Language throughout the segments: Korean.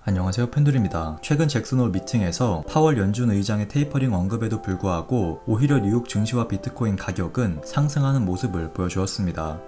안녕하세요, 펜돌입니다. 최근 잭슨홀 미팅에서 파월 연준 의장의 테이퍼링 언급에도 불구하고 오히려 뉴욕 증시와 비트코인 가격은 상승하는 모습을 보여주었습니다.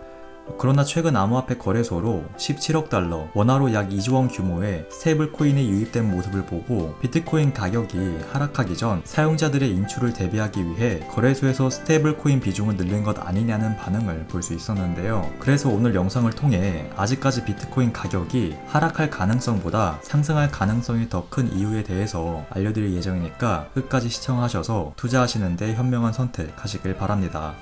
그러나 최근 암호화폐 거래소로 17억 달러, 원화로 약 2조 원 규모의 스테이블 코인이 유입된 모습을 보고 비트코인 가격이 하락하기 전 사용자들의 인출을 대비하기 위해 거래소에서 스테이블 코인 비중을 늘린 것 아니냐는 반응을 볼 수 있었는데요. 그래서 오늘 영상을 통해 아직까지 비트코인 가격이 하락할 가능성보다 상승할 가능성이 더 큰 이유에 대해서 알려드릴 예정이니까 끝까지 시청하셔서 투자하시는데 현명한 선택하시길 바랍니다.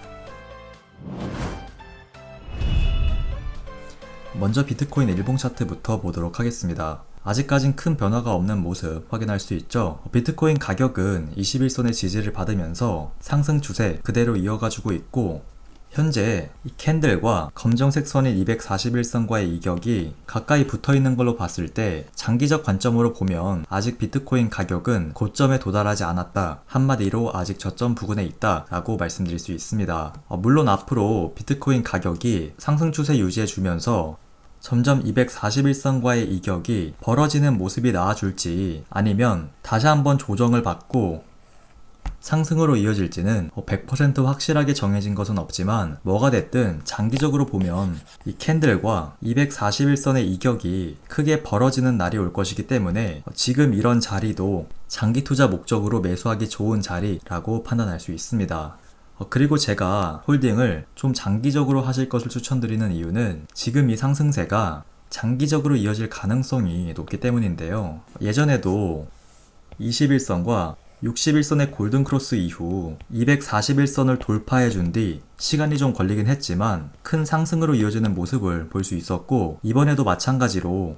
먼저 비트코인 일봉 차트부터 보도록 하겠습니다. 아직까진 큰 변화가 없는 모습 확인할 수 있죠. 비트코인 가격은 21선의 지지를 받으면서 상승 추세 그대로 이어가지고 있고, 현재 이 캔들과 검정색 선인 241선과의 이격이 가까이 붙어있는 걸로 봤을 때 장기적 관점으로 보면 아직 비트코인 가격은 고점에 도달하지 않았다, 한마디로 아직 저점 부근에 있다 라고 말씀드릴 수 있습니다. 물론 앞으로 비트코인 가격이 상승 추세 유지해주면서 점점 241선과의 이격이 벌어지는 모습이 나와줄지 아니면 다시 한번 조정을 받고 상승으로 이어질지는 100% 확실하게 정해진 것은 없지만, 뭐가 됐든 장기적으로 보면 이 캔들과 241선의 이격이 크게 벌어지는 날이 올 것이기 때문에 지금 이런 자리도 장기 투자 목적으로 매수하기 좋은 자리라고 판단할 수 있습니다. 그리고 제가 홀딩을 좀 장기적으로 하실 것을 추천드리는 이유는 지금 이 상승세가 장기적으로 이어질 가능성이 높기 때문인데요. 예전에도 21선과 61선의 골든크로스 이후 241선을 돌파해준 뒤 시간이 좀 걸리긴 했지만 큰 상승으로 이어지는 모습을 볼 수 있었고, 이번에도 마찬가지로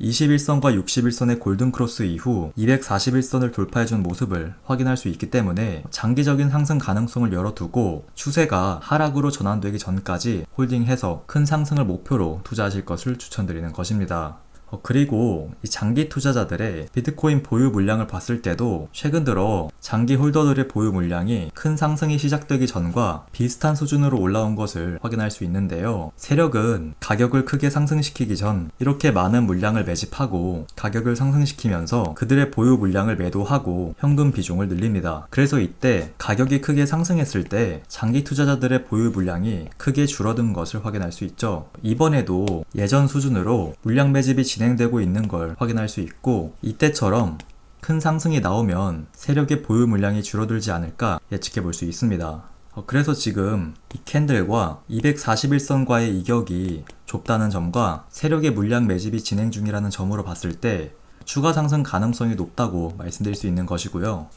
21선과 61선의 골든크로스 이후 241선을 돌파해준 모습을 확인할 수 있기 때문에 장기적인 상승 가능성을 열어두고 추세가 하락으로 전환되기 전까지 홀딩해서 큰 상승을 목표로 투자하실 것을 추천드리는 것입니다. 그리고 이 장기 투자자들의 비트코인 보유 물량을 봤을 때도 최근 들어 장기 홀더들의 보유 물량이 큰 상승이 시작되기 전과 비슷한 수준으로 올라온 것을 확인할 수 있는데요. 세력은 가격을 크게 상승시키기 전 이렇게 많은 물량을 매집하고 가격을 상승시키면서 그들의 보유 물량을 매도하고 현금 비중을 늘립니다. 그래서 이때 가격이 크게 상승했을 때 장기 투자자들의 보유 물량이 크게 줄어든 것을 확인할 수 있죠. 이번에도 예전 수준으로 물량 매집이 진행되고 있는 걸 확인할 수 있고, 이때처럼 큰 상승이 나오면 세력의 보유 물량이 줄어들지 않을까 예측해 볼 수 있습니다. 그래서 지금 이 캔들과 241선과의 이격이 좁다는 점과 세력의 물량 매집이 진행 중이라는 점으로 봤을 때 추가 상승 가능성이 높다고 말씀드릴 수 있는 것이고요.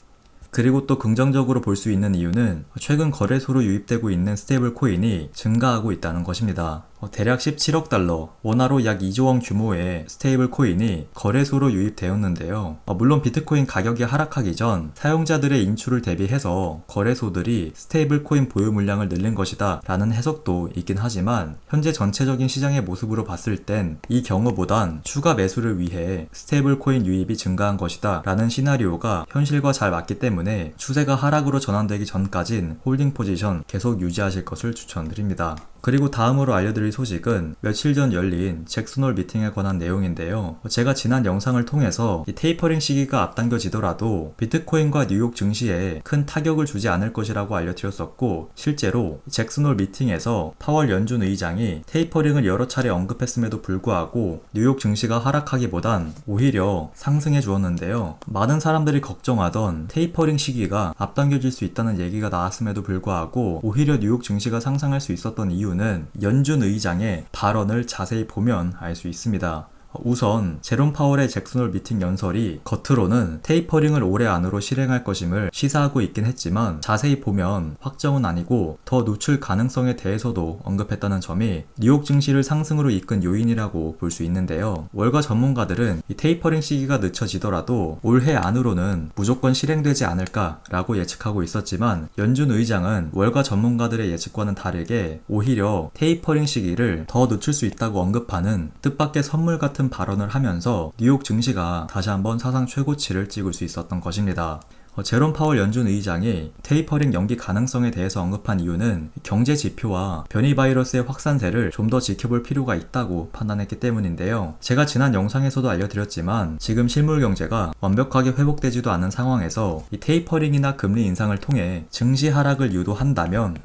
그리고 또 긍정적으로 볼 수 있는 이유는 최근 거래소로 유입되고 있는 스테이블 코인이 증가하고 있다는 것입니다. 대략 17억 달러, 원화로 약 2조 원 규모의 스테이블 코인이 거래소로 유입되었는데요. 물론 비트코인 가격이 하락하기 전 사용자들의 인출을 대비해서 거래소들이 스테이블 코인 보유 물량을 늘린 것이다 라는 해석도 있긴 하지만, 현재 전체적인 시장의 모습으로 봤을 땐 이 경우보단 추가 매수를 위해 스테이블 코인 유입이 증가한 것이다 라는 시나리오가 현실과 잘 맞기 때문에 추세가 하락으로 전환되기 전까진 홀딩 포지션 계속 유지하실 것을 추천드립니다. 그리고 다음으로 알려드릴 소식은 며칠 전 열린 잭슨홀 미팅에 관한 내용인데요. 제가 지난 영상을 통해서 이 테이퍼링 시기가 앞당겨지더라도 비트코인과 뉴욕 증시에 큰 타격을 주지 않을 것이라고 알려드렸었고, 실제로 잭슨홀 미팅에서 파월 연준 의장이 테이퍼링을 여러 차례 언급했음에도 불구하고 뉴욕 증시가 하락하기보단 오히려 상승해 주었는데요. 많은 사람들이 걱정하던 테이퍼링 시기가 앞당겨질 수 있다는 얘기가 나왔음에도 불구하고 오히려 뉴욕 증시가 상승할 수 있었던 이유는 연준 의장의 발언을 자세히 보면 알 수 있습니다. 우선 제롬 파월의 잭슨홀 미팅 연설이 겉으로는 테이퍼링을 올해 안으로 실행할 것임을 시사하고 있긴 했지만 자세히 보면 확정은 아니고 더 늦출 가능성에 대해서도 언급했다는 점이 뉴욕 증시를 상승으로 이끈 요인이라고 볼 수 있는데요. 월가 전문가들은 이 테이퍼링 시기가 늦춰지더라도 올해 안으로는 무조건 실행되지 않을까라고 예측하고 있었지만, 연준 의장은 월가 전문가들의 예측과는 다르게 오히려 테이퍼링 시기를 더 늦출 수 있다고 언급하는 뜻밖의 선물 같은 발언을 하면서 뉴욕 증시가 다시 한번 사상 최고치를 찍을 수 있었던 것입니다. 제롬 파월 연준 의장이 테이퍼링 연기 가능성에 대해서 언급한 이유는 경제 지표와 변이 바이러스의 확산세를 좀 더 지켜볼 필요가 있다고 판단했기 때문인데요. 제가 지난 영상에서도 알려드렸지만 지금 실물 경제가 완벽하게 회복되지도 않은 상황에서 이 테이퍼링이나 금리 인상을 통해 증시 하락을 유도한다면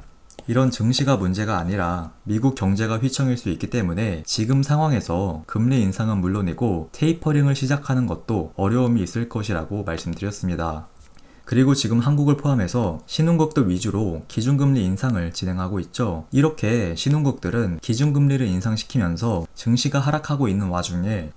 이런 증시가 문제가 아니라 미국 경제가 휘청일 수 있기 때문에 지금 상황에서 금리 인상은 물론이고 테이퍼링을 시작하는 것도 어려움이 있을 것이라고 말씀드렸습니다. 그리고 지금 한국을 포함해서 신흥국들 위주로 기준금리 인상을 진행하고 있죠. 이렇게 신흥국들은 기준금리를 인상시키면서 증시가 하락하고 있는 와중에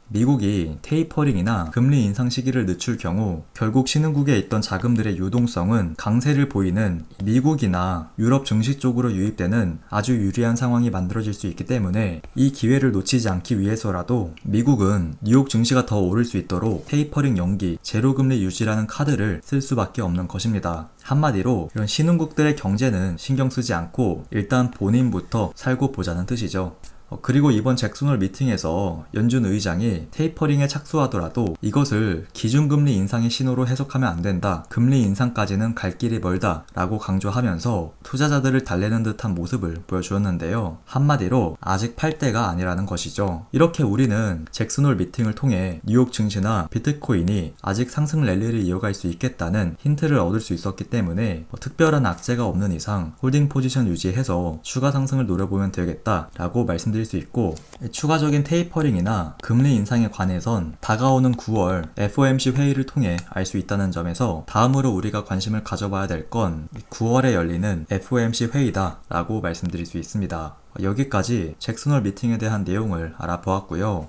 미국이 테이퍼링이나 금리 인상 시기를 늦출 경우 결국 신흥국에 있던 자금들의 유동성은 강세를 보이는 미국이나 유럽 증시 쪽으로 유입되는 아주 유리한 상황이 만들어질 수 있기 때문에 이 기회를 놓치지 않기 위해서라도 미국은 뉴욕 증시가 더 오를 수 있도록 테이퍼링 연기, 제로금리 유지라는 카드를 쓸 수밖에 없는 것입니다. 한마디로 이런 신흥국들의 경제는 신경 쓰지 않고 일단 본인부터 살고 보자는 뜻이죠. 그리고 이번 잭슨홀 미팅에서 연준 의장이 테이퍼링에 착수하더라도 이것을 기준금리 인상의 신호로 해석하면 안 된다. 금리 인상까지는 갈 길이 멀다. 라고 강조하면서 투자자들을 달래는 듯한 모습을 보여주었는데요. 한마디로 아직 팔 때가 아니라는 것이죠. 이렇게 우리는 잭슨홀 미팅을 통해 뉴욕 증시나 비트코인이 아직 상승 랠리를 이어갈 수 있겠다는 힌트를 얻을 수 있었기 때문에 특별한 악재가 없는 이상 홀딩 포지션 유지해서 추가 상승을 노려보면 되겠다. 라고 말씀드릴 수 있고, 추가적인 테이퍼링이나 금리 인상에 관해선 다가오는 9월 FOMC 회의를 통해 알 수 있다는 점에서 다음으로 우리가 관심을 가져봐야 될 건 9월에 열리는 FOMC 회의다 라고 말씀드릴 수 있습니다. 여기까지 잭슨홀 미팅에 대한 내용을 알아보았고요.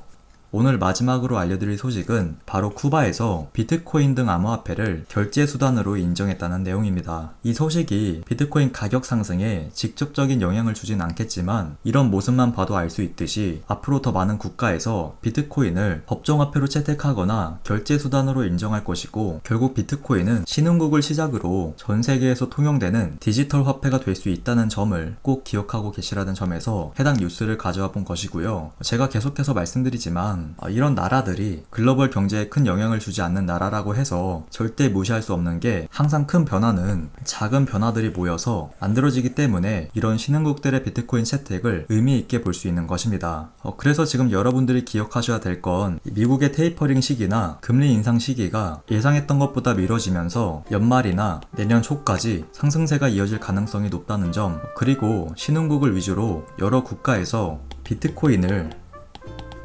오늘 마지막으로 알려드릴 소식은 바로 쿠바에서 비트코인 등 암호화폐를 결제 수단으로 인정했다는 내용입니다. 이 소식이 비트코인 가격 상승에 직접적인 영향을 주진 않겠지만 이런 모습만 봐도 알 수 있듯이 앞으로 더 많은 국가에서 비트코인을 법정화폐로 채택하거나 결제 수단으로 인정할 것이고, 결국 비트코인은 신흥국을 시작으로 전 세계에서 통용되는 디지털 화폐가 될 수 있다는 점을 꼭 기억하고 계시라는 점에서 해당 뉴스를 가져와 본 것이고요. 제가 계속해서 말씀드리지만 이런 나라들이 글로벌 경제에 큰 영향을 주지 않는 나라라고 해서 절대 무시할 수 없는 게, 항상 큰 변화는 작은 변화들이 모여서 만들어지기 때문에 이런 신흥국들의 비트코인 채택을 의미 있게 볼 수 있는 것입니다. 그래서 지금 여러분들이 기억하셔야 될 건 미국의 테이퍼링 시기나 금리 인상 시기가 예상했던 것보다 미뤄지면서 연말이나 내년 초까지 상승세가 이어질 가능성이 높다는 점, 그리고 신흥국을 위주로 여러 국가에서 비트코인을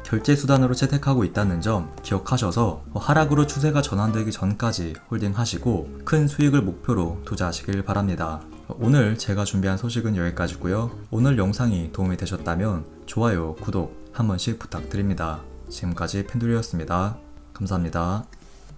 결제 수단으로 채택하고 있다는 점 기억하셔서 하락으로 추세가 전환되기 전까지 홀딩하시고 큰 수익을 목표로 투자하시길 바랍니다. 오늘 제가 준비한 소식은 여기까지고요. 오늘 영상이 도움이 되셨다면 좋아요, 구독 한 번씩 부탁드립니다. 지금까지 펜두리였습니다. 감사합니다.